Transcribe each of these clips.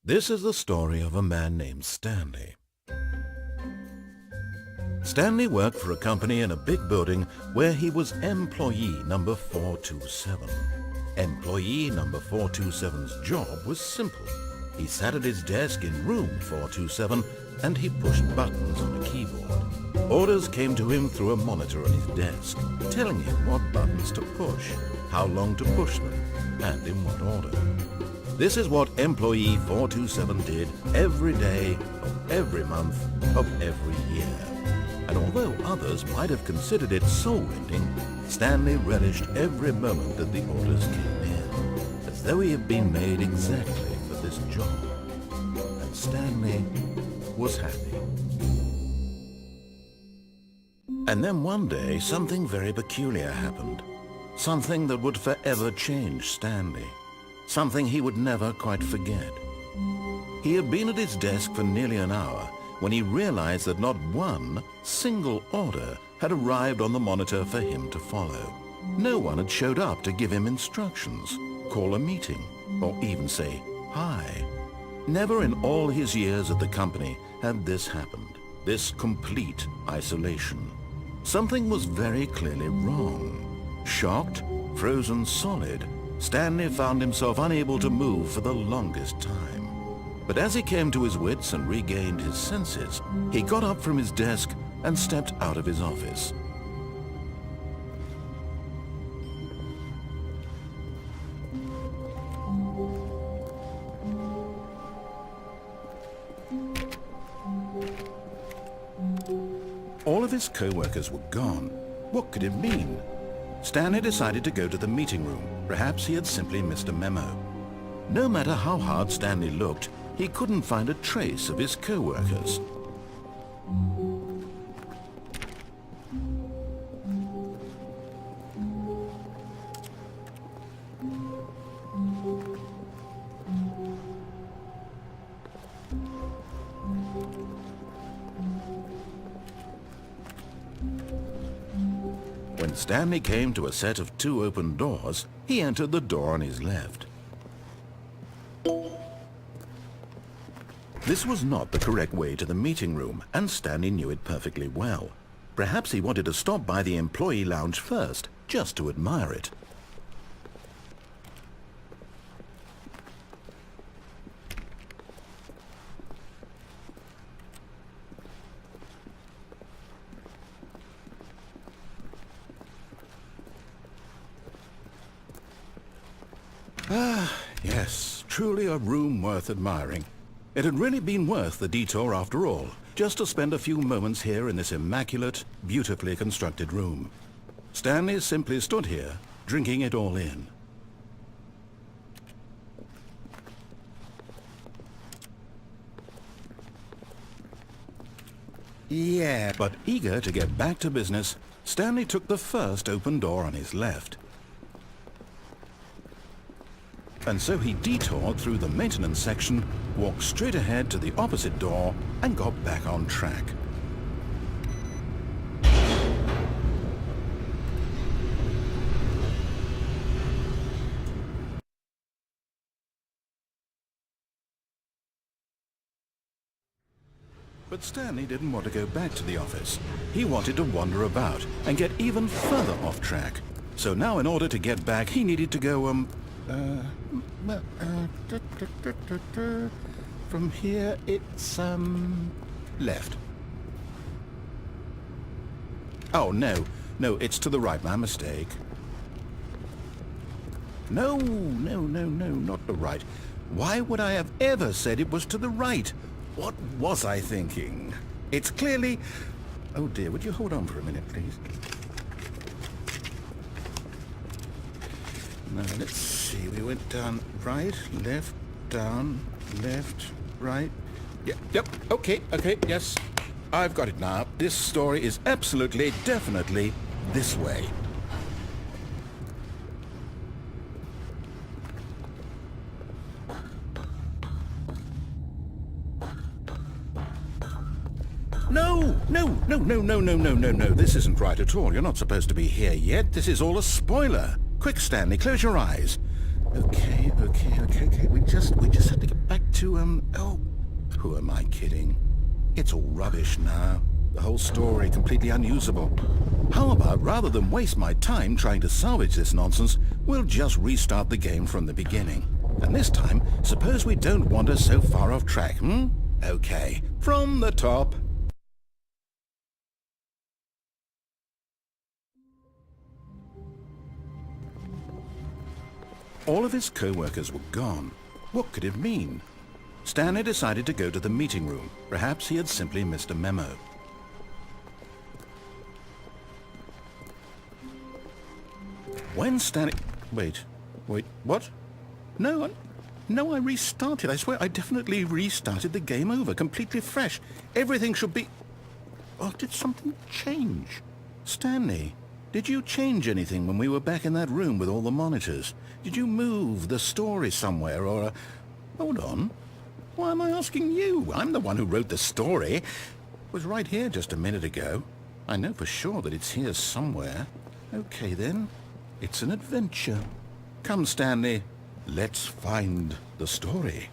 This is the story of a man named Stanley. Stanley worked for a company in a big building where he was employee number 427. Employee number 427's job was simple. He sat at his desk in room 427 and he pushed buttons on a keyboard. Orders came to him through a monitor on his desk, telling him what buttons to push, how long to push them, and in what order. This is what employee 427 did every day of every month of every year. And although others might have considered it soul-rending, Stanley relished every moment that the orders came in, as though he had been made exactly for this job. And Stanley was happy. And then one day, something very peculiar happened. Something that would forever change Stanley. Something he would never quite forget. He had been at his desk for nearly an hour when he realized that not one single order had arrived on the monitor for him to follow. No one had showed up to give him instructions, call a meeting, or even say hi. Never in all his years at the company had this happened, this complete isolation. Something was very clearly wrong. Shocked, frozen solid, Stanley found himself unable to move for the longest time. But as he came to his wits and regained his senses, he got up from his desk and stepped out of his office. All of his co-workers were gone. What could it mean? Stanley decided to go to the meeting room. Perhaps he had simply missed a memo. No matter how hard Stanley looked, he couldn't find a trace of his co-workers. When Stanley came to a set of 2 open doors, he entered the door on his left. This was not the correct way to the meeting room, and Stanley knew it perfectly well. Perhaps he wanted to stop by the employee lounge first, just to admire it. Yes, truly a room worth admiring. It had really been worth the detour after all, just to spend a few moments here in this immaculate, beautifully constructed room. Stanley simply stood here, drinking it all in. Yeah, but eager to get back to business, Stanley took the first open door on his left. And so he detoured through the maintenance section, walked straight ahead to the opposite door, and got back on track. But Stanley didn't want to go back to the office. He wanted to wander about and get even further off track. So now in order to get back, he needed to go, from here it's, left. Oh, no, it's to the right, my mistake. No, not the right. Why would I have ever said it was to the right? What was I thinking? It's clearly... Oh dear, would you hold on for a minute, please? Now, let's see, we went down right, left, down, left, right. Yep, okay, yes. I've got it now. This story is absolutely, definitely this way. No, this isn't right at all. You're not supposed to be here yet. This is all a spoiler. Quick, Stanley, close your eyes. Okay. We just have to get back Oh, who am I kidding? It's all rubbish now. The whole story completely unusable. How about, rather than waste my time trying to salvage this nonsense, we'll just restart the game from the beginning. And this time, suppose we don't wander so far off track, hmm? Okay, from the top. All of his co-workers were gone. What could it mean? Stanley decided to go to the meeting room. Perhaps he had simply missed a memo. When Stanley... Wait, what? No, I restarted. I swear I definitely restarted the game over, completely fresh. Everything should be... Oh, did something change? Stanley, did you change anything when we were back in that room with all the monitors? Did you move the story somewhere or... Hold on. Why am I asking you? I'm the one who wrote the story. It was right here just a minute ago. I know for sure that it's here somewhere. Okay, then. It's an adventure. Come, Stanley. Let's find the story.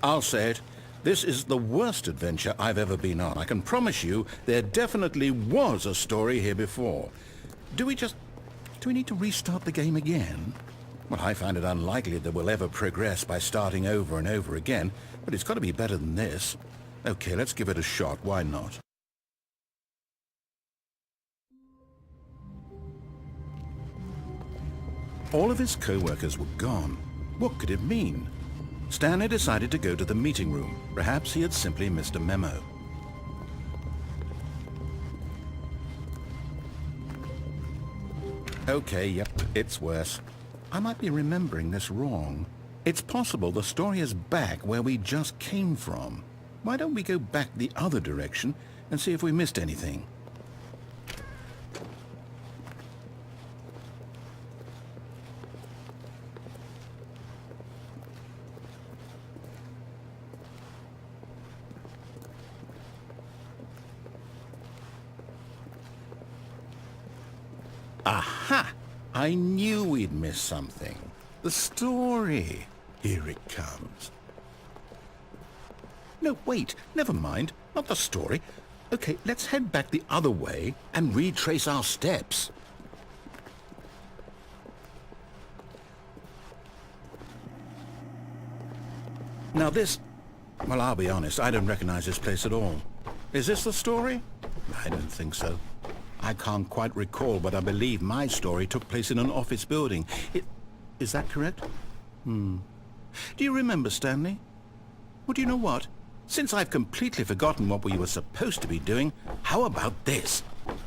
I'll say it. This is the worst adventure I've ever been on. I can promise you there definitely was a story here before. Do we need to restart the game again? Well, I find it unlikely that we'll ever progress by starting over and over again, but it's got to be better than this. Okay, let's give it a shot. Why not? All of his co-workers were gone. What could it mean? Stanley decided to go to the meeting room. Perhaps he had simply missed a memo. Okay, yep, it's worse. I might be remembering this wrong. It's possible the story is back where we just came from. Why don't we go back the other direction and see if we missed anything? Aha! I knew we'd miss something. The story. Here it comes. No, wait. Never mind. Not the story. Okay, let's head back the other way and retrace our steps. Now this... Well, I'll be honest. I don't recognize this place at all. Is this the story? I don't think so. I can't quite recall, but I believe my story took place in an office building. Is that correct? Do you remember, Stanley? Well, do you know what? Since I've completely forgotten what we were supposed to be doing, how about this?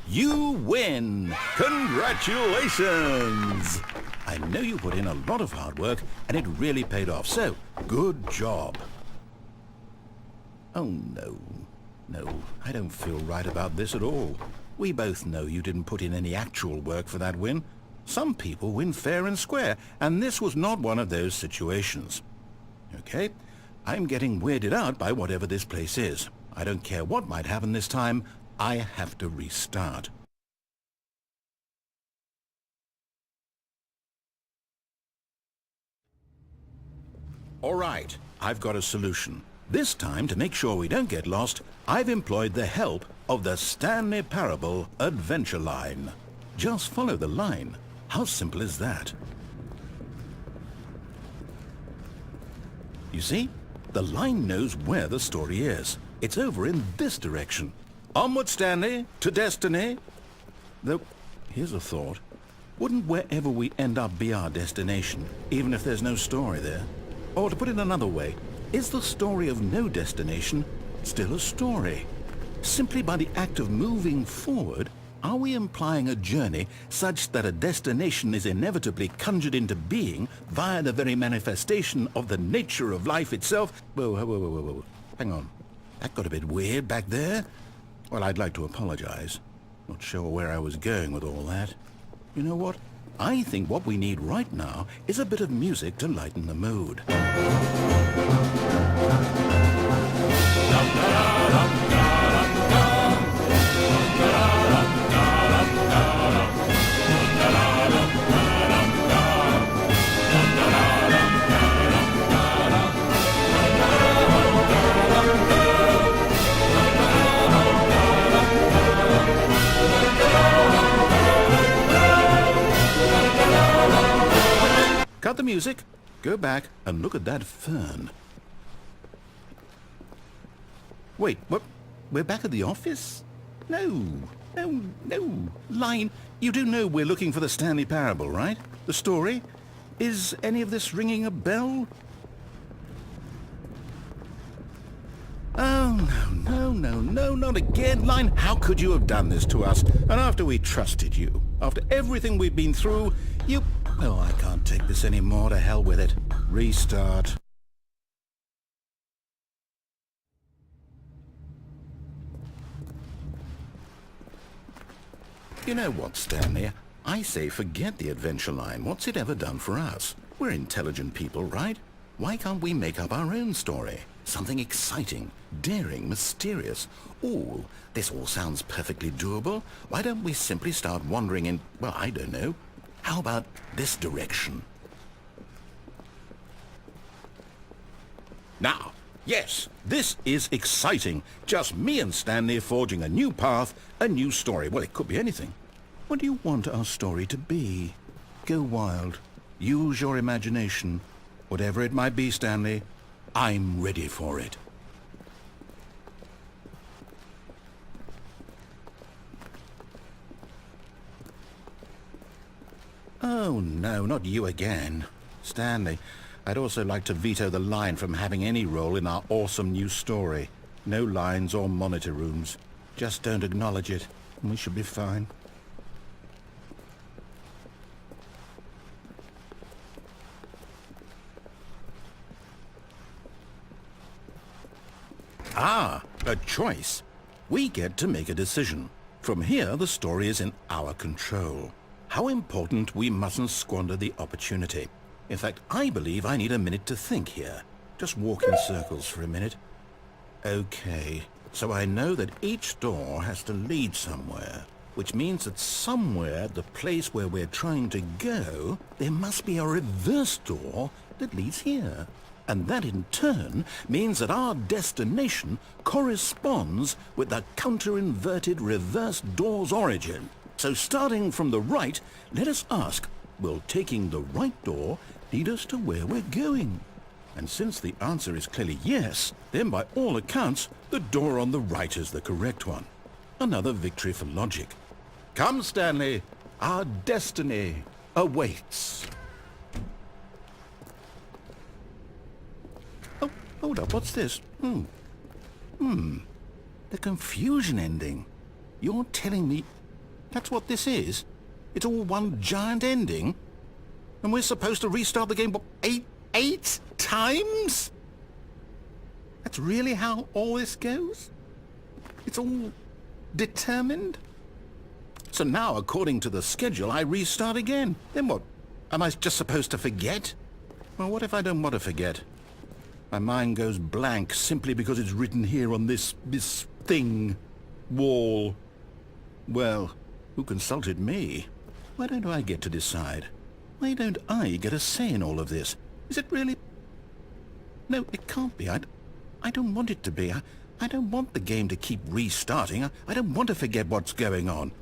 You win! Congratulations! I know you put in a lot of hard work, and it really paid off, so good job. Oh, no. No, I don't feel right about this at all. We both know you didn't put in any actual work for that win. Some people win fair and square, and this was not one of those situations. Okay, I'm getting weirded out by whatever this place is. I don't care what might happen this time. I have to restart. All right, I've got a solution. This time, to make sure we don't get lost, I've employed the help of the Stanley Parable adventure line. Just follow the line. How simple is that? You see? The line knows where the story is. It's over in this direction. Onward, Stanley, to destiny. Though, here's a thought. Wouldn't wherever we end up be our destination, even if there's no story there? Or to put it another way, is the story of no destination still a story? Simply by the act of moving forward, Are we implying a journey such that a destination is inevitably conjured into being via the very manifestation of the nature of life itself? Whoa. Hang on. That got a bit weird back there. Well, I'd like to apologize. Not sure where I was going with all that. You know what? I think what we need right now is a bit of music to lighten the mood. Cut the music, go back and look at that fern. Wait, what? We're back at the office? No. Line, you do know we're looking for the Stanley Parable, right? The story? Is any of this ringing a bell? Oh, no, not again. Line, how could you have done this to us? And after we trusted you, after everything we've been through, you... Oh, I can't take this anymore. To hell with it. Restart. You know what, Stanley? I say forget the adventure line. What's it ever done for us? We're intelligent people, right? Why can't we make up our own story? Something exciting, daring, mysterious. Ooh, this all sounds perfectly doable. Why don't we simply start wandering in, well, I don't know. How about this direction? Now, yes, this is exciting. Just me and Stanley forging a new path, a new story. Well, it could be anything. What do you want our story to be? Go wild. Use your imagination. Whatever it might be, Stanley, I'm ready for it. Oh, no, not you again. Stanley, I'd also like to veto the line from having any role in our awesome new story. No lines or monitor rooms. Just don't acknowledge it, and we should be fine. Ah, a choice. We get to make a decision. From here, the story is in our control. How important we mustn't squander the opportunity. In fact, I believe I need a minute to think here. Just walk in circles for a minute. Okay, so I know that each door has to lead somewhere, which means that somewhere, the place where we're trying to go, there must be a reverse door that leads here. And that in turn means that our destination corresponds with the counter-inverted reverse door's origin. So starting from the right, let us ask, will taking the right door lead us to where we're going? And since the answer is clearly yes, then by all accounts, the door on the right is the correct one. Another victory for logic. Come, Stanley, our destiny awaits. Oh, hold up, what's this? The confusion ending. You're telling me that's what this is? It's all one giant ending? And we're supposed to restart the game, what, eight times? That's really how all this goes? It's all determined? So now, according to the schedule, I restart again. Then what? Am I just supposed to forget? Well, what if I don't want to forget? My mind goes blank simply because it's written here on this thing, wall. Well, who consulted me? Why don't I get to decide? Why don't I get a say in all of this? Is it really... No, it can't be. I don't want it to be. I don't want the game to keep restarting. I don't want to forget what's going on.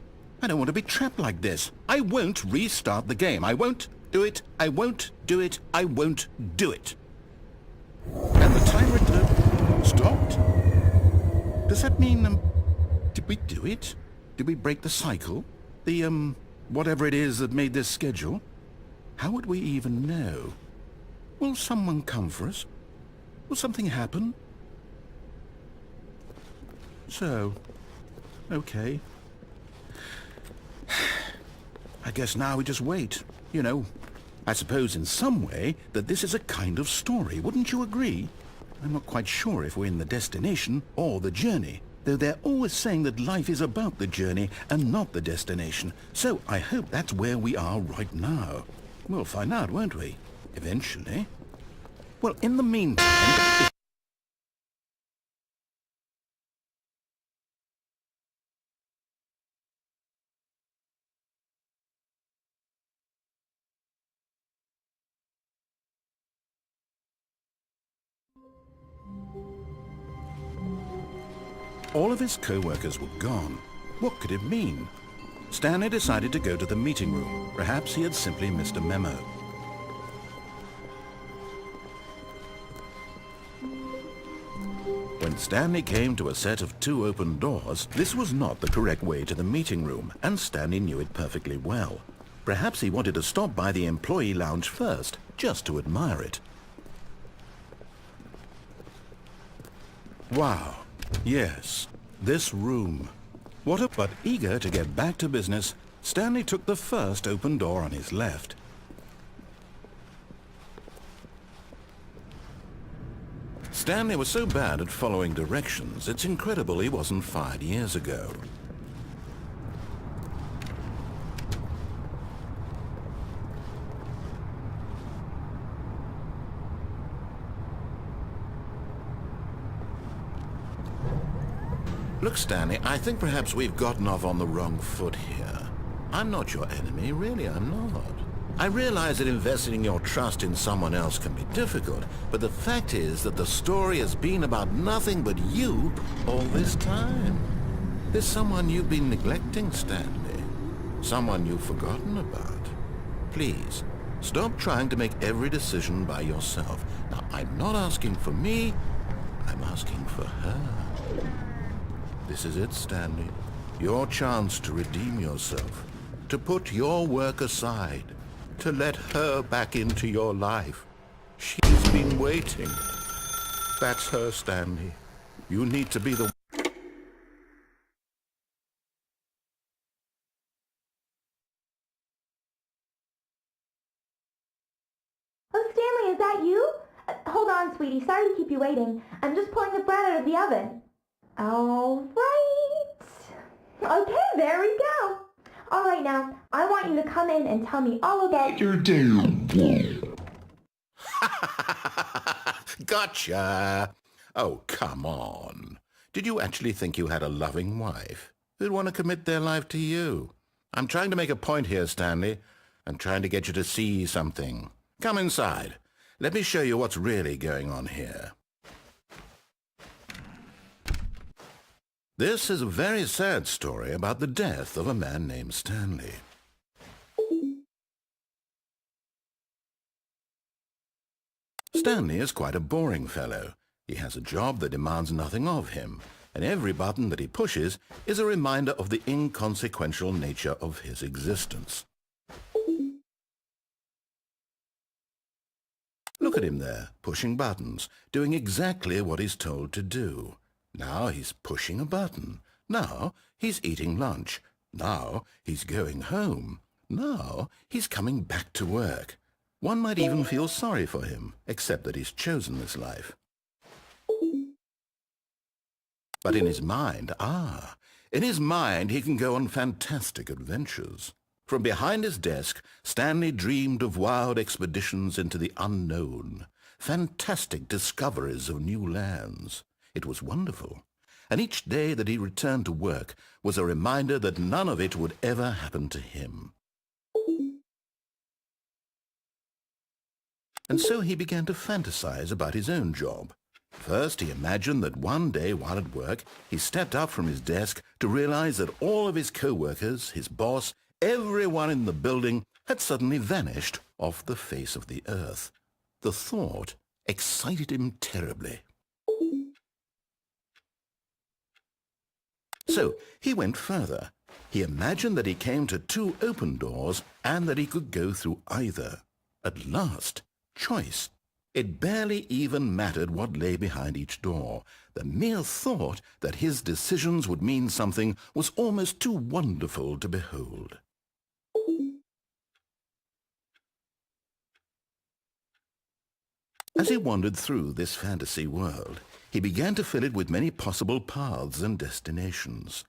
I don't want to be trapped like this. I won't restart the game. I won't do it. I won't do it. I won't do it. And the timer stopped? Does that mean, did we do it? Did we break the cycle? The, whatever it is that made this schedule? How would we even know? Will someone come for us? Will something happen? So, okay. I guess now we just wait. You know, I suppose in some way that this is a kind of story, wouldn't you agree? I'm not quite sure if we're in the destination or the journey, though they're always saying that life is about the journey and not the destination. So I hope that's where we are right now. We'll find out, won't we? Eventually. Well, in the meantime... All of his co-workers were gone. What could it mean? Stanley decided to go to the meeting room. Perhaps he had simply missed a memo. When Stanley came to a set of 2 open doors, this was not the correct way to the meeting room, and Stanley knew it perfectly well. Perhaps he wanted to stop by the employee lounge first, just to admire it. Wow. Yes, this room. But eager to get back to business, Stanley took the first open door on his left. Stanley was so bad at following directions, it's incredible he wasn't fired years ago. Look, Stanley, I think perhaps we've gotten off on the wrong foot here. I'm not your enemy, really, I'm not. I realize that investing your trust in someone else can be difficult, but the fact is that the story has been about nothing but you all this time. There's someone you've been neglecting, Stanley. Someone you've forgotten about. Please, stop trying to make every decision by yourself. Now, I'm not asking for me, I'm asking for her. This is it, Stanley. Your chance to redeem yourself, to put your work aside, to let her back into your life. She's been waiting. That's her, Stanley. You need to be the... Oh, Stanley, is that you? Hold on, sweetie. Sorry to keep you waiting. I'm just pulling the bread out of the oven. All right. Okay, there we go. All right, now, I want you to come in and tell me all about your day. Gotcha! Oh, come on. Did you actually think you had a loving wife who'd want to commit their life to you? I'm trying to make a point here, Stanley. I'm trying to get you to see something. Come inside. Let me show you what's really going on here. This is a very sad story about the death of a man named Stanley. Stanley is quite a boring fellow. He has a job that demands nothing of him, and every button that he pushes is a reminder of the inconsequential nature of his existence. Look at him there, pushing buttons, doing exactly what he's told to do. Now he's pushing a button. Now he's eating lunch. Now he's going home. Now he's coming back to work. One might even feel sorry for him, except that he's chosen this life. But in his mind, in his mind he can go on fantastic adventures. From behind his desk, Stanley dreamed of wild expeditions into the unknown, fantastic discoveries of new lands. It was wonderful, and each day that he returned to work was a reminder that none of it would ever happen to him. And so he began to fantasize about his own job. First, he imagined that one day while at work, he stepped up from his desk to realize that all of his co-workers, his boss, everyone in the building had suddenly vanished off the face of the earth. The thought excited him terribly. So he went further. He imagined that he came to 2 open doors and that he could go through either. At last, choice. It barely even mattered what lay behind each door. The mere thought that his decisions would mean something was almost too wonderful to behold. As he wandered through this fantasy world, he began to fill it with many possible paths and destinations.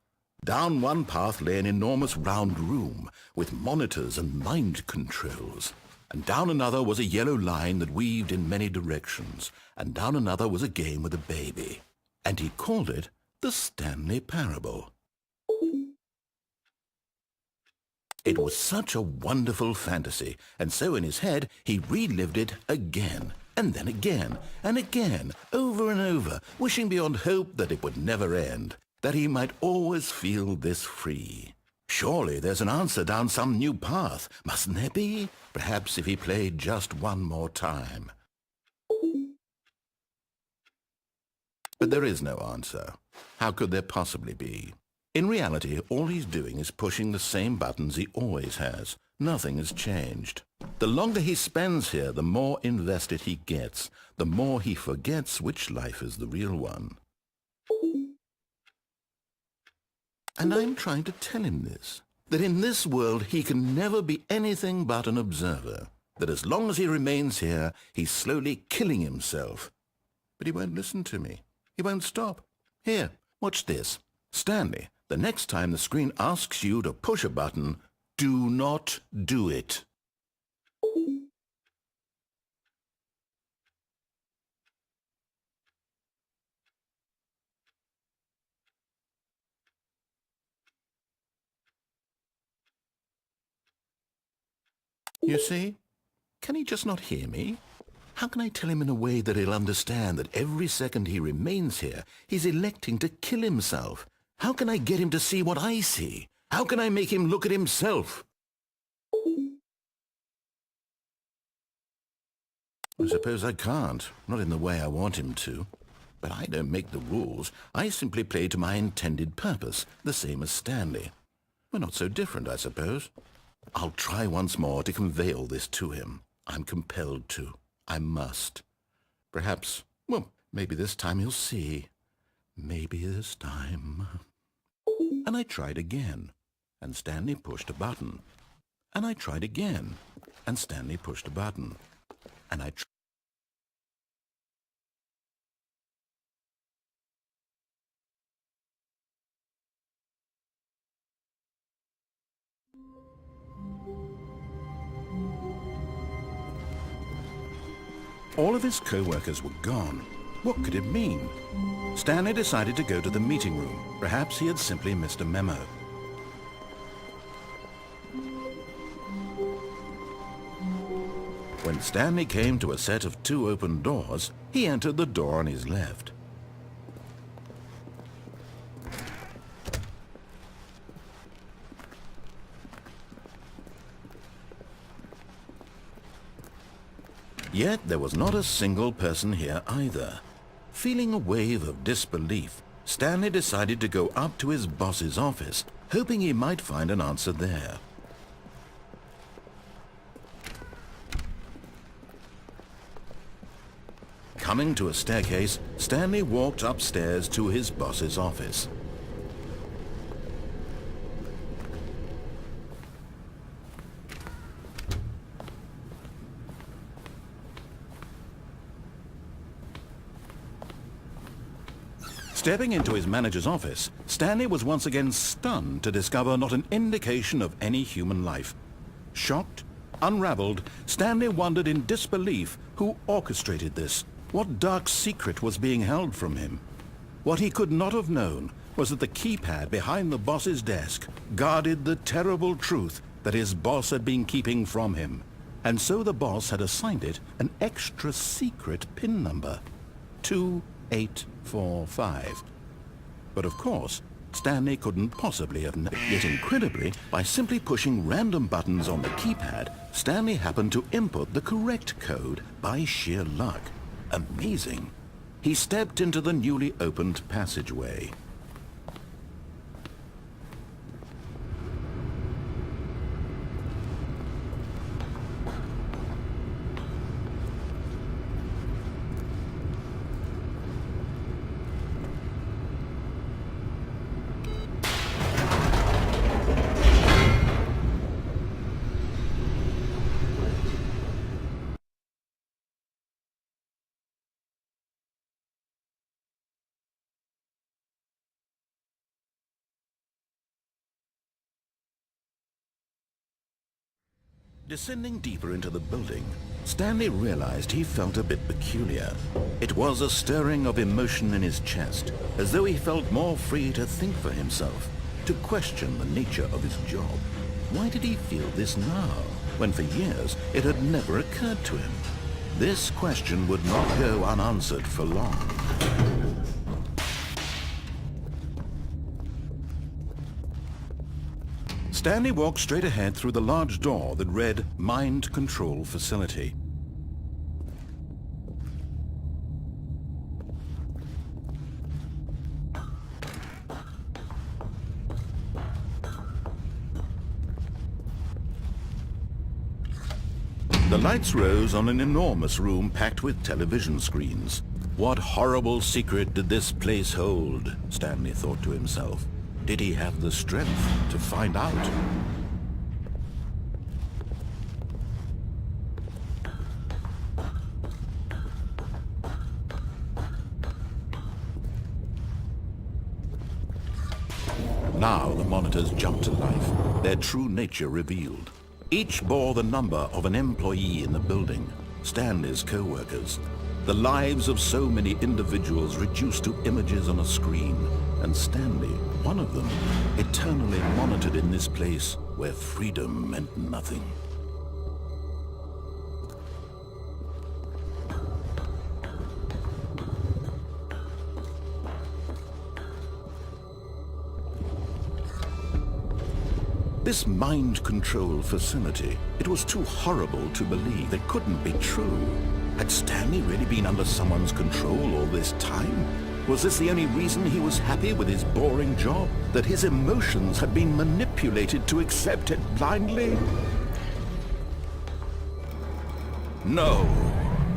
Down one path lay an enormous round room with monitors and mind controls. And down another was a yellow line that weaved in many directions. And down another was a game with a baby. And he called it the Stanley Parable. It was such a wonderful fantasy, and so in his head he relived it again, and then again, and again, over and over, wishing beyond hope that it would never end, that he might always feel this free. Surely there's an answer down some new path, mustn't there be? Perhaps if he played just one more time. But there is no answer. How could there possibly be? In reality, all he's doing is pushing the same buttons he always has. Nothing has changed. The longer he spends here, the more invested he gets, the more he forgets which life is the real one. And I'm trying to tell him this, that in this world he can never be anything but an observer, that as long as he remains here, he's slowly killing himself. But he won't listen to me. He won't stop. Here, watch this. Stanley, the next time the screen asks you to push a button, do not do it. You see? Can he just not hear me? How can I tell him in a way that he'll understand that every second he remains here, he's electing to kill himself? How can I get him to see what I see? How can I make him look at himself? I suppose I can't, not in the way I want him to. But I don't make the rules. I simply play to my intended purpose, the same as Stanley. We're not so different, I suppose. I'll try once more to convey all this to him. I'm compelled to. I must. Perhaps, well, maybe this time he'll see. Maybe this time. And I tried again, and Stanley pushed a button. And I tried again, and Stanley pushed a button. And I tried. All of his co-workers were gone. What could it mean? Stanley decided to go to the meeting room. Perhaps he had simply missed a memo. When Stanley came to a set of 2 open doors, he entered the door on his left. Yet there was not a single person here either. Feeling a wave of disbelief, Stanley decided to go up to his boss's office, hoping he might find an answer there. Coming to a staircase, Stanley walked upstairs to his boss's office. Stepping into his manager's office, Stanley was once again stunned to discover not an indication of any human life. Shocked, unraveled, Stanley wondered in disbelief who orchestrated this. What dark secret was being held from him? What he could not have known was that the keypad behind the boss's desk guarded the terrible truth that his boss had been keeping from him. And so the boss had assigned it an extra secret PIN number, 2845. But of course, Stanley couldn't possibly have known. Yet incredibly, by simply pushing random buttons on the keypad, Stanley happened to input the correct code by sheer luck. Amazing. He stepped into the newly opened passageway. Descending deeper into the building, Stanley realized he felt a bit peculiar. It was a stirring of emotion in his chest, as though he felt more free to think for himself, to question the nature of his job. Why did he feel this now, when for years it had never occurred to him? This question would not go unanswered for long. Stanley walked straight ahead through the large door that read Mind Control Facility. The lights rose on an enormous room packed with television screens. What horrible secret did this place hold? Stanley thought to himself. Did he have the strength to find out? Now the monitors jumped to life, their true nature revealed. Each bore the number of an employee in the building, Stanley's co-workers. The lives of so many individuals reduced to images on a screen, and Stanley, one of them, eternally monitored in this place where freedom meant nothing. This mind control facility, it was too horrible to believe. It couldn't be true. Had Stanley really been under someone's control all this time? Was this the only reason he was happy with his boring job? That his emotions had been manipulated to accept it blindly? No,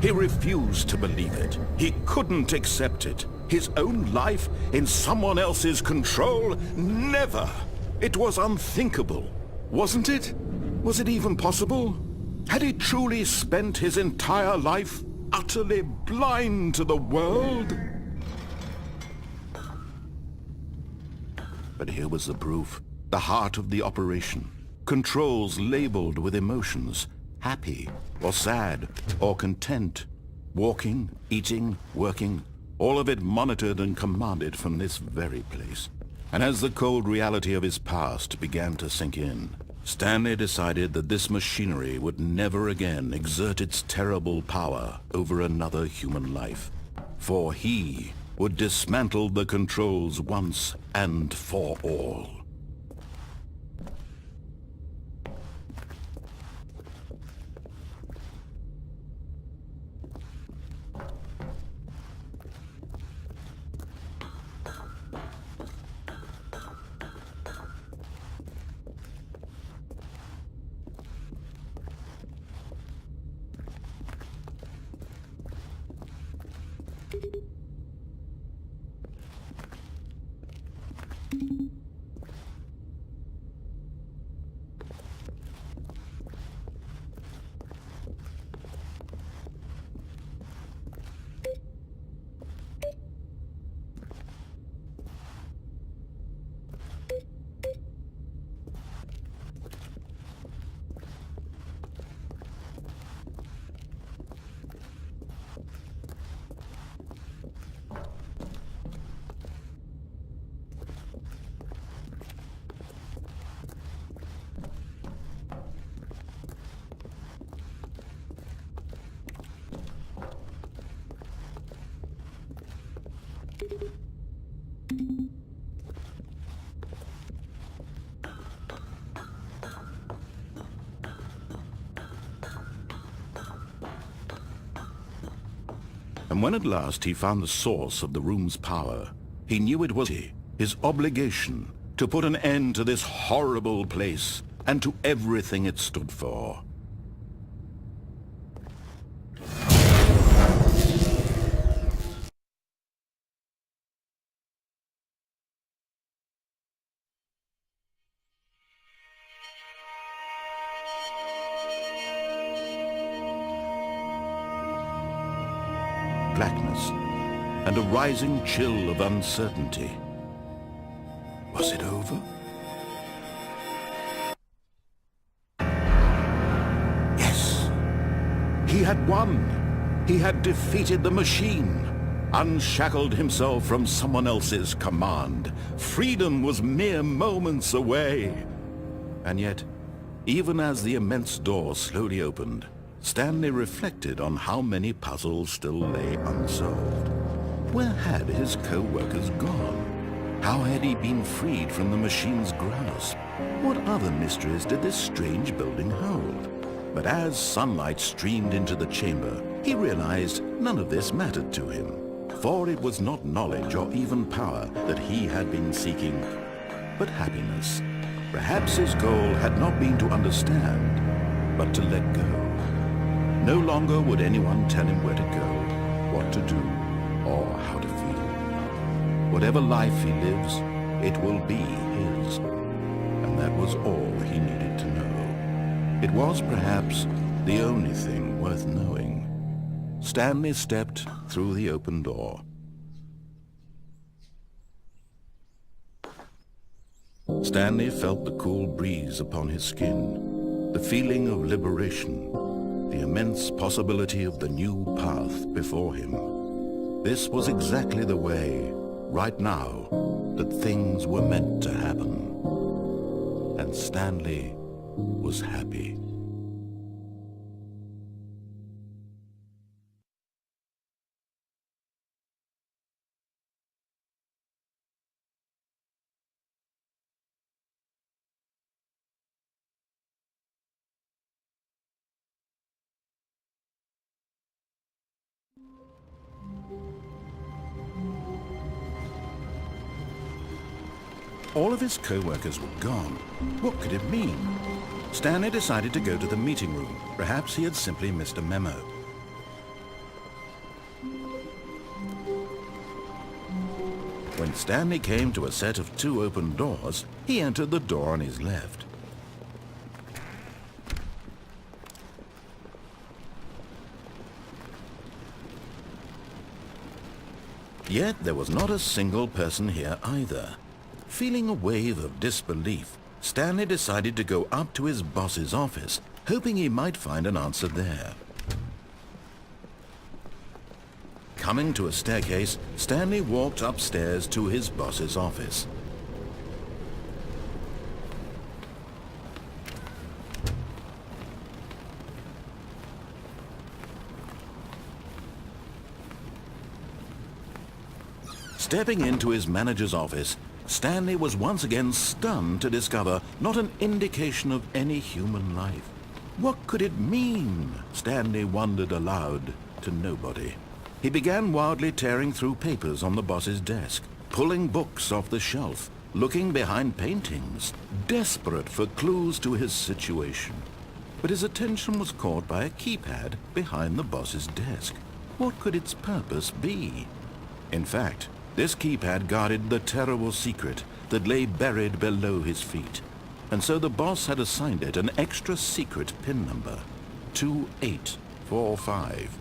he refused to believe it. He couldn't accept it. His own life in someone else's control? Never! It was unthinkable, wasn't it? Was it even possible? Had he truly spent his entire life utterly blind to the world? But here was the proof, the heart of the operation. Controls labeled with emotions, happy or sad or content. Walking, eating, working, all of it monitored and commanded from this very place. And as the cold reality of his past began to sink in, Stanley decided that this machinery would never again exert its terrible power over another human life. For he would dismantle the controls once and for all. And when at last he found the source of the room's power, he knew it was his obligation to put an end to this horrible place and to everything it stood for. Blackness, and a rising chill of uncertainty. Was it over? had won. He had defeated the machine, unshackled himself from someone else's command. Freedom was mere moments away. And yet, even as the immense door slowly opened, Stanley reflected on how many puzzles still lay unsolved. Where had his co-workers gone? How had he been freed from the machine's grasp? What other mysteries did this strange building hold? But as sunlight streamed into the chamber, he realized none of this mattered to him, for it was not knowledge or even power that he had been seeking, but happiness. Perhaps his goal had not been to understand, but to let go. No longer would anyone tell him where to go, what to do, or how to feel. Whatever life he lives, it will be his. And that was all he needed to know. It was perhaps the only thing worth knowing. Stanley stepped through the open door. Stanley felt the cool breeze upon his skin, the feeling of liberation, the immense possibility of the new path before him. This was exactly the way, right now, that things were meant to happen. And Stanley was happy. All of his co-workers were gone. What could it mean? Stanley decided to go to the meeting room. Perhaps he had simply missed a memo. When Stanley came to a set of 2 open doors, he entered the door on his left. Yet there was not a single person here either. Feeling a wave of disbelief, Stanley decided to go up to his boss's office, hoping he might find an answer there. Coming to a staircase, Stanley walked upstairs to his boss's office. Stepping into his manager's office, Stanley was once again stunned to discover not an indication of any human life. What could it mean? Stanley wondered aloud to nobody. He began wildly tearing through papers on the boss's desk, pulling books off the shelf, looking behind paintings, desperate for clues to his situation. But his attention was caught by a keypad behind the boss's desk. What could its purpose be? In fact, this keypad guarded the terrible secret that lay buried below his feet. And so the boss had assigned it an extra secret PIN number, 2845.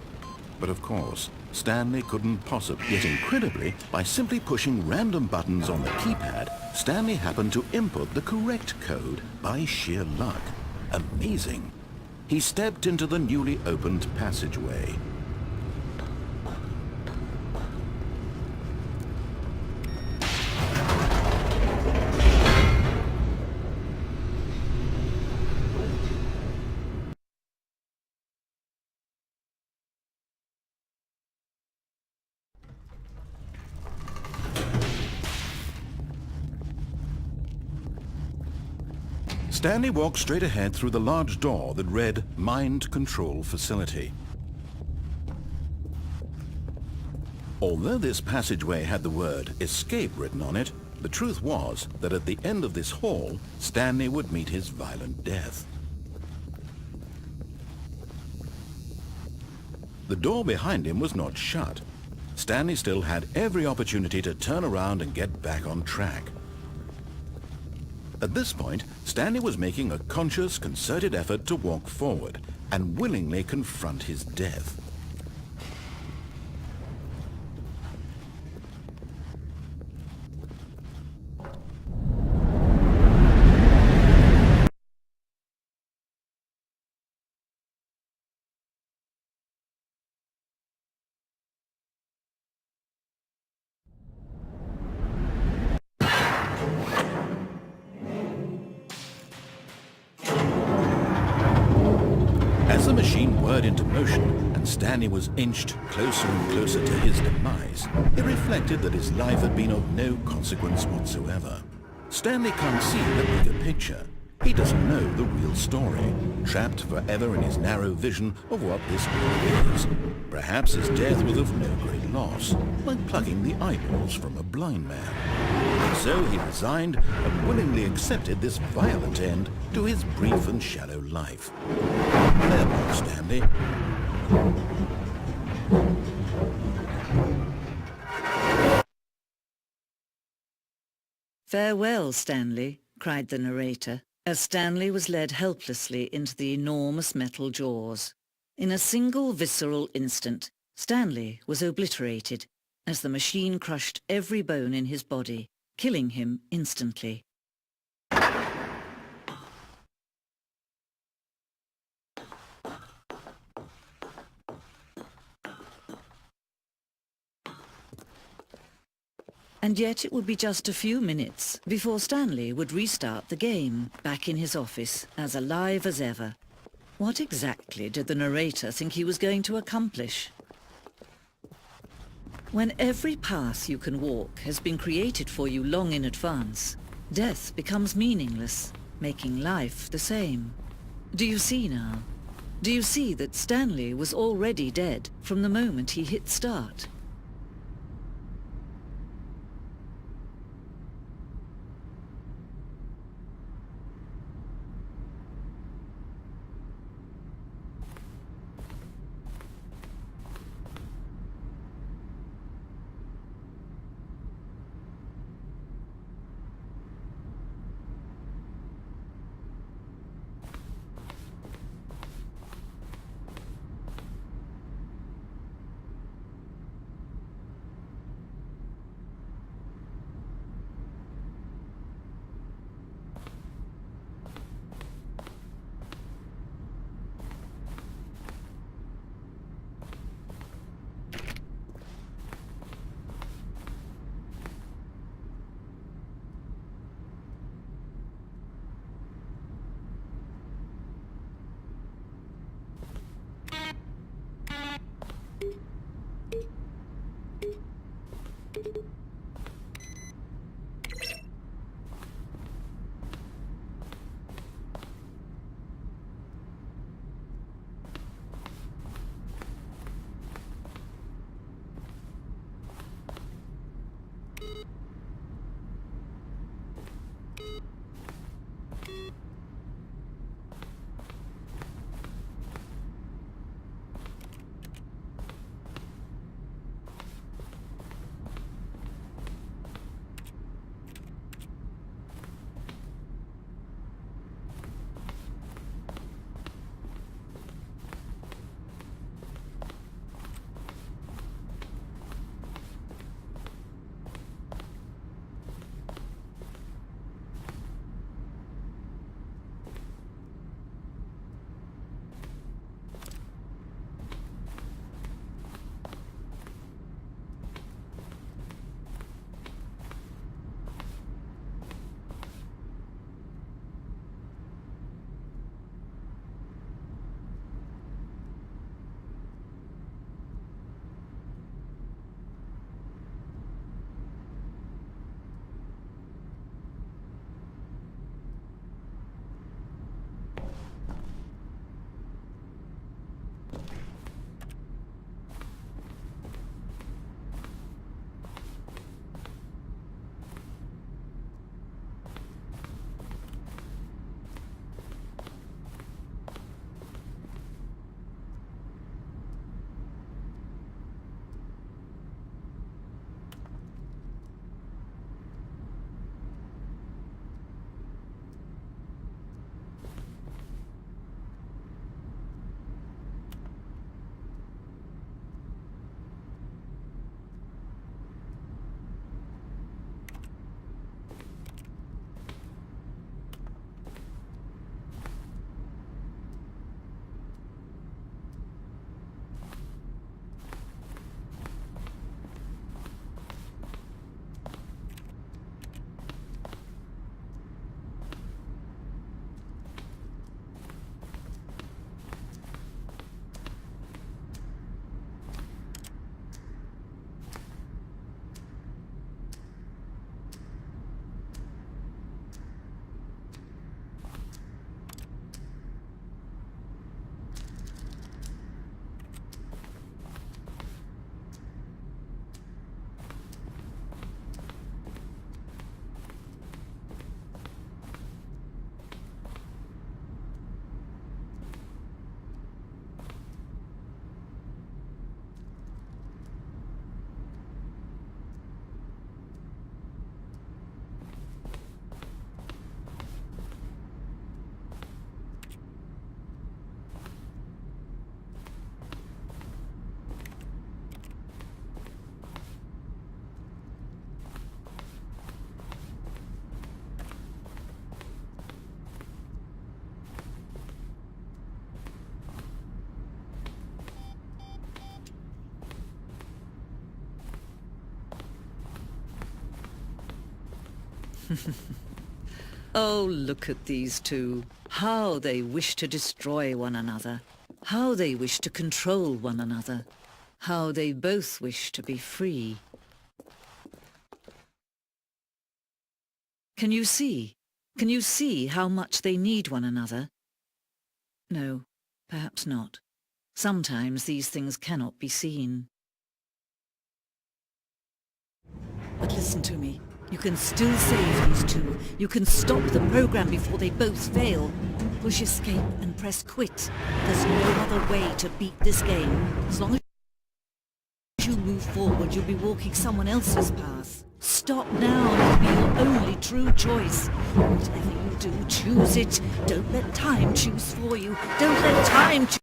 But of course, Stanley couldn't possibly. Yet incredibly, by simply pushing random buttons on the keypad, Stanley happened to input the correct code by sheer luck. Amazing. He stepped into the newly opened passageway. Stanley walked straight ahead through the large door that read Mind Control Facility. Although this passageway had the word Escape written on it, the truth was that at the end of this hall, Stanley would meet his violent death. The door behind him was not shut. Stanley still had every opportunity to turn around and get back on track. At this point, Stanley was making a conscious, concerted effort to walk forward and willingly confront his death. into motion and Stanley was inched closer and closer to his demise, he reflected that his life had been of no consequence whatsoever. Stanley can't see the bigger picture. He doesn't know the real story, trapped forever in his narrow vision of what this world is. Perhaps his death was of no great loss, like plucking the eyeballs from a blind man. So he resigned and willingly accepted this violent end to his brief and shallow life. Farewell, Stanley. "Farewell, Stanley," cried the narrator, as Stanley was led helplessly into the enormous metal jaws. In a single visceral instant, Stanley was obliterated as the machine crushed every bone in his body, killing him instantly. And yet it would be just a few minutes before Stanley would restart the game, back in his office, as alive as ever. What exactly did the narrator think he was going to accomplish? When every path you can walk has been created for you long in advance, death becomes meaningless, making life the same. Do you see now? Do you see that Stanley was already dead from the moment he hit start? Oh, look at these two. How they wish to destroy one another. How they wish to control one another. How they both wish to be free. Can you see? Can you see how much they need one another? No, perhaps not. Sometimes these things cannot be seen. But listen to me. You can still save these two. You can stop the program before they both fail. Push escape and press quit. There's no other way to beat this game. As long as you move forward, you'll be walking someone else's path. Stop now and it'll be your only true choice. Whatever you do, choose it. Don't let time choose for you. Don't let time choose.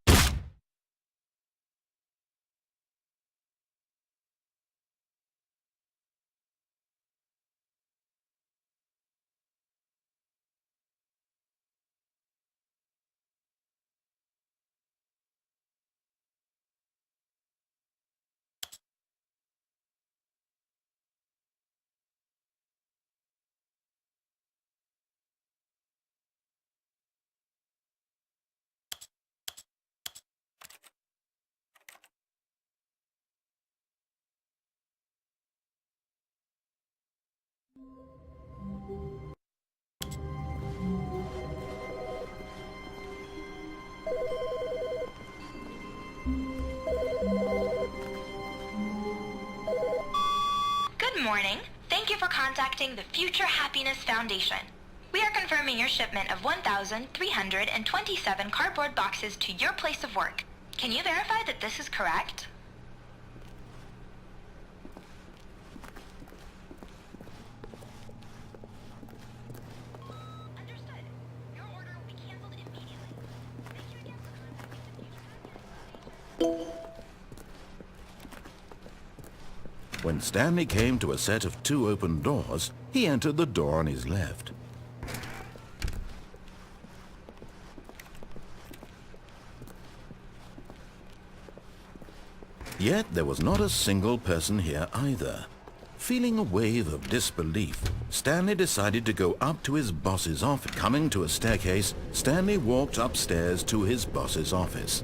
Good morning. Thank you for contacting the Future Happiness Foundation. We are confirming your shipment of 1,327 cardboard boxes to your place of work. Can you verify that this is correct? Understood. Your order will be canceled immediately. Thank you again for contacting the Future Happiness Foundation. When Stanley came to a set of 2 open doors, he entered the door on his left. Yet there was not a single person here either. Feeling a wave of disbelief, Stanley decided to go up to his boss's office. Coming to a staircase, Stanley walked upstairs to his boss's office.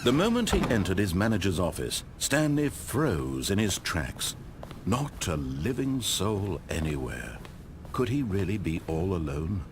The moment he entered his manager's office, Stanley froze in his tracks. Not a living soul anywhere. Could he really be all alone?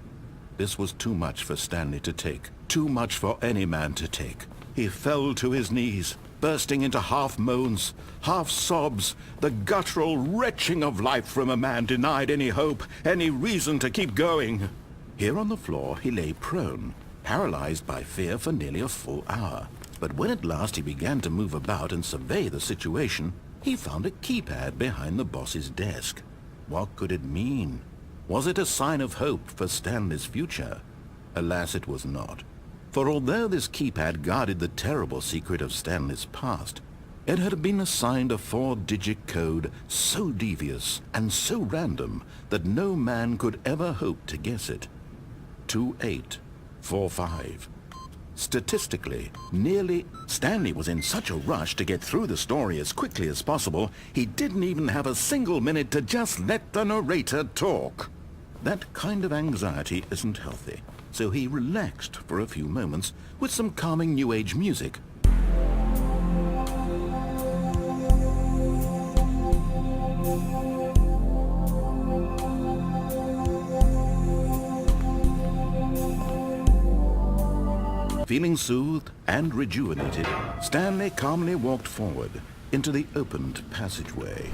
This was too much for Stanley to take. Too much for any man to take. He fell to his knees, bursting into half moans, half sobs, the guttural retching of life from a man denied any hope, any reason to keep going. Here on the floor he lay prone, paralyzed by fear for nearly a full hour. But when at last he began to move about and survey the situation, he found a keypad behind the boss's desk. What could it mean? Was it a sign of hope for Stanley's future? Alas, it was not. For although this keypad guarded the terrible secret of Stanley's past, it had been assigned a 4-digit code so devious and so random that no man could ever hope to guess it. 2845. Statistically, Stanley was in such a rush to get through the story as quickly as possible, he didn't even have a single minute to just let the narrator talk. That kind of anxiety isn't healthy, so he relaxed for a few moments with some calming New Age music. Feeling soothed and rejuvenated, Stanley calmly walked forward into the opened passageway.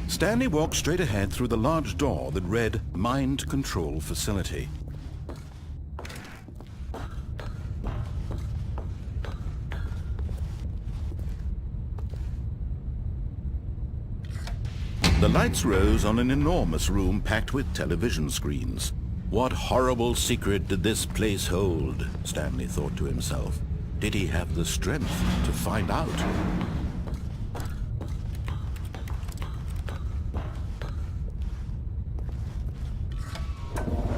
Stanley walked straight ahead through the large door that read Mind Control Facility. The lights rose on an enormous room packed with television screens. What horrible secret did this place hold? Stanley thought to himself. Did he have the strength to find out?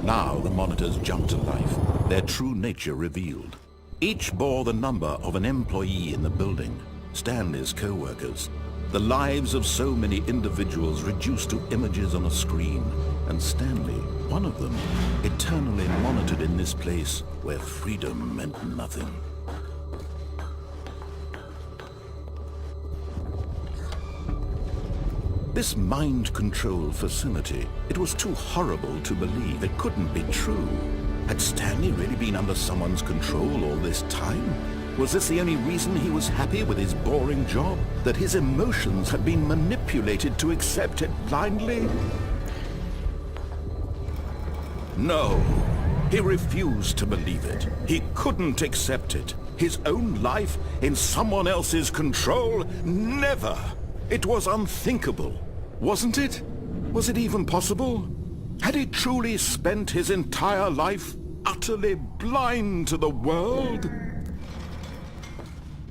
Now the monitors jumped to life, their true nature revealed. Each bore the number of an employee in the building, Stanley's co-workers. The lives of so many individuals reduced to images on a screen, and Stanley, one of them, eternally monitored in this place where freedom meant nothing. This mind control facility, it was too horrible to believe. It couldn't be true. Had Stanley really been under someone's control all this time? Was this the only reason he was happy with his boring job? That his emotions had been manipulated to accept it blindly? No, he refused to believe it. He couldn't accept it. His own life in someone else's control? Never! It was unthinkable. Wasn't it? Was it even possible? Had he truly spent his entire life utterly blind to the world?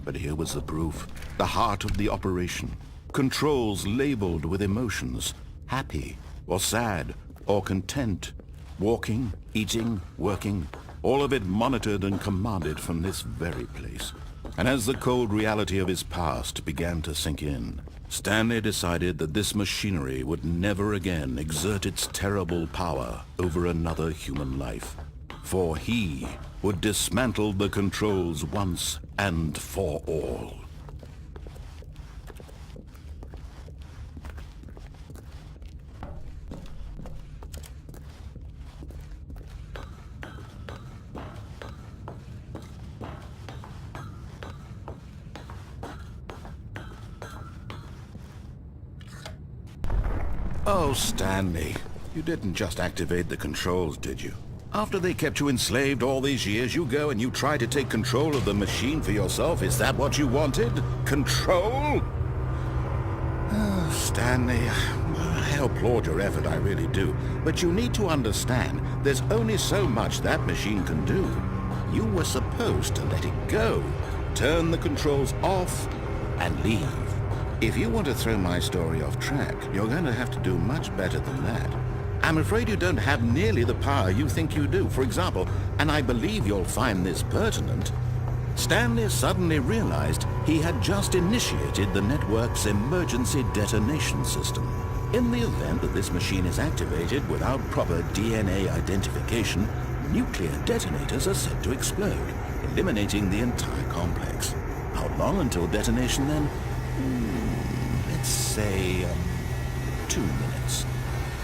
But here was the proof. The heart of the operation. Controls labeled with emotions. Happy, or sad, or content. Walking, eating, working. All of it monitored and commanded from this very place. And as the cold reality of his past began to sink in, Stanley decided that this machinery would never again exert its terrible power over another human life. For he would dismantle the controls once and for all. Oh, Stanley, you didn't just activate the controls, did you? After they kept you enslaved all these years, you go and you try to take control of the machine for yourself. Is that what you wanted? Control? Oh, Stanley, I applaud your effort, I really do. But you need to understand, there's only so much that machine can do. You were supposed to let it go, turn the controls off, and leave. If you want to throw my story off track, you're going to have to do much better than that. I'm afraid you don't have nearly the power you think you do. For example, and I believe you'll find this pertinent, Stanley suddenly realized he had just initiated the network's emergency detonation system. In the event that this machine is activated without proper DNA identification, nuclear detonators are said to explode, eliminating the entire complex. How long until detonation then? Let's say 2 minutes.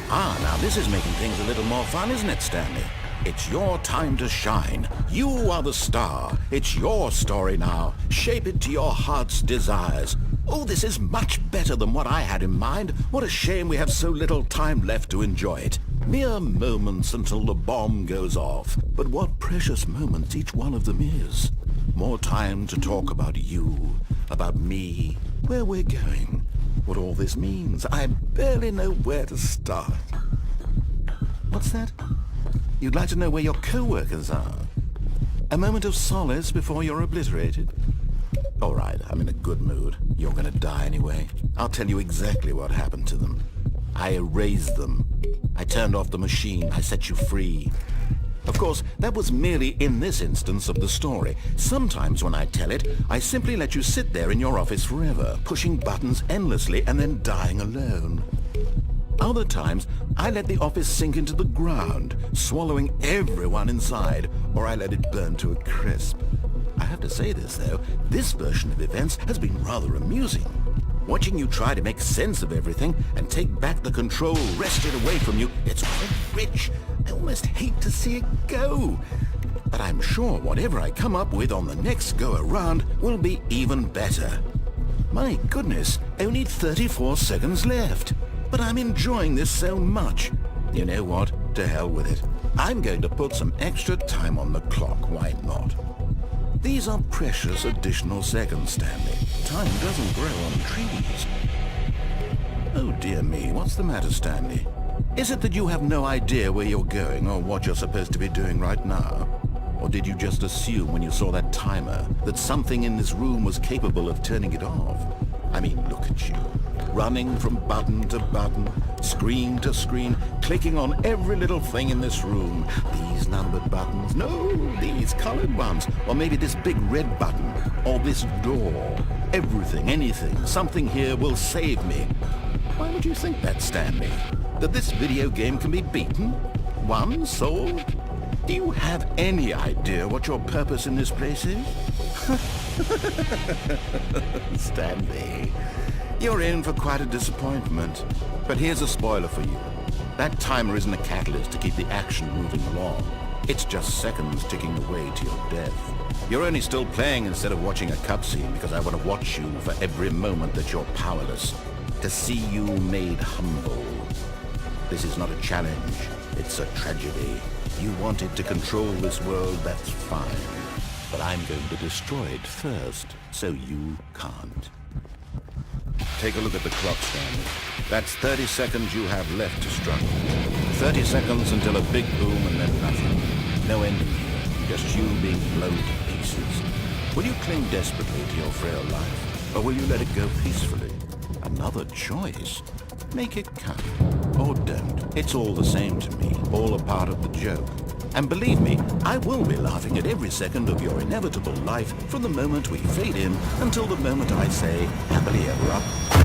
Ah, now this is making things a little more fun, isn't it, Stanley? It's your time to shine. You are the star. It's your story now. Shape it to your heart's desires. Oh, this is much better than what I had in mind. What a shame we have so little time left to enjoy it. Mere moments until the bomb goes off. But what precious moments each one of them is. More time to talk about you, about me, where we're going, what all this means. I barely know where to start. What's that? You'd like to know where your co-workers are? A moment of solace before you're obliterated? All right, I'm in a good mood. You're gonna die anyway. I'll tell you exactly what happened to them. I erased them. I turned off the machine. I set you free. Of course, that was merely in this instance of the story. Sometimes when I tell it, I simply let you sit there in your office forever, pushing buttons endlessly and then dying alone. Other times, I let the office sink into the ground, swallowing everyone inside, or I let it burn to a crisp. I have to say this, though, this version of events has been rather amusing. Watching you try to make sense of everything and take back the control wrested away from you, it's quite rich. I almost hate to see it go. But I'm sure whatever I come up with on the next go-around will be even better. My goodness, only 34 seconds left. But I'm enjoying this so much. You know what? To hell with it. I'm going to put some extra time on the clock, why not? These are precious additional seconds, Stanley. Time doesn't grow on trees. Oh dear me, what's the matter, Stanley? Is it that you have no idea where you're going or what you're supposed to be doing right now? Or did you just assume when you saw that timer that something in this room was capable of turning it off? I mean, look at you, running from button to button, screen to screen, clicking on every little thing in this room. These numbered buttons, no, these colored ones, or maybe this big red button, or this door. Everything, anything, something here will save me. Why would you think that, Stanley? That this video game can be beaten? Won? Sold? Do you have any idea what your purpose in this place is? Stanley, you're in for quite a disappointment. But here's a spoiler for you. That timer isn't a catalyst to keep the action moving along. It's just seconds ticking away to your death. You're only still playing instead of watching a cutscene because I want to watch you for every moment that you're powerless. To see you made humble. This is not a challenge. It's a tragedy. You wanted to control this world, that's fine. But I'm going to destroy it first, so you can't. Take a look at the clock, Stanley. That's 30 seconds you have left to struggle. 30 seconds until a big boom and then nothing. No ending here, just you being blown to pieces. Will you cling desperately to your frail life, or will you let it go peacefully? Another choice. Make it count. Or don't. It's all the same to me, all a part of the joke. And believe me, I will be laughing at every second of your inevitable life from the moment we fade in until the moment I say, happily ever after.